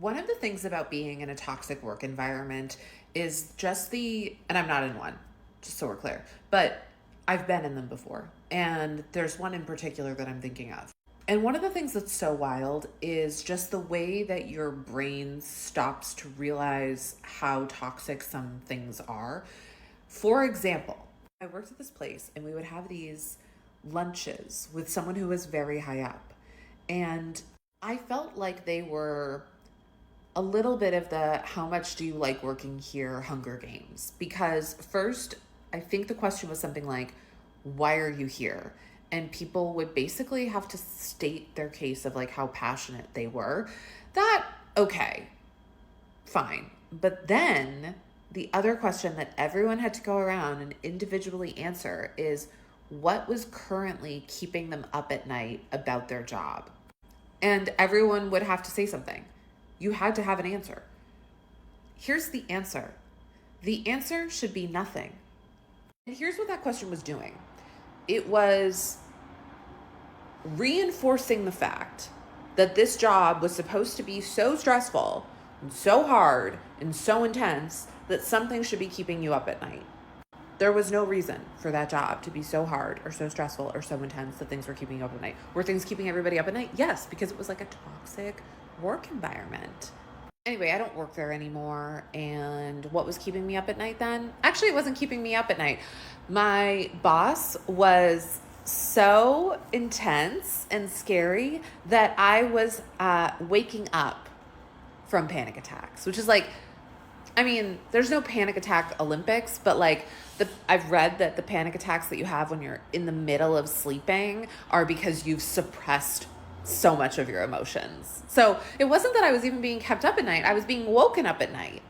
One of the things about being in a toxic work environment is and I'm not in one, just so we're clear, but I've been in them before. And there's one in particular that I'm thinking of. And one of the things that's so wild is just the way that your brain stops to realize how toxic some things are. For example, I worked at this place and we would have these lunches with someone who was very high up. And I felt like they were a little bit of the how much do you like working here Hunger Games. Because first, I think the question was something like, why are you here? And people would basically have to state their case of like how passionate they were. That, okay, fine. But then the other question that everyone had to go around and individually answer is what was currently keeping them up at night about their job? And everyone would have to say something. You had to have an answer. Here's the answer. The answer should be nothing. And here's what that question was doing. It was reinforcing the fact that this job was supposed to be so stressful and so hard and so intense that something should be keeping you up at night. There was no reason for that job to be so hard or so stressful or so intense that things were keeping you up at night. Were things keeping everybody up at night? Yes, because it was like a toxic work environment. Anyway, I don't work there anymore. And what was keeping me up at night then? Actually, it wasn't keeping me up at night. My boss was so intense and scary that I was waking up from panic attacks, which is like, I mean, there's no panic attack Olympics, but like I've read that the panic attacks that you have when you're in the middle of sleeping are because you've suppressed so much of your emotions. So it wasn't that I was even being kept up at night. I was being woken up at night.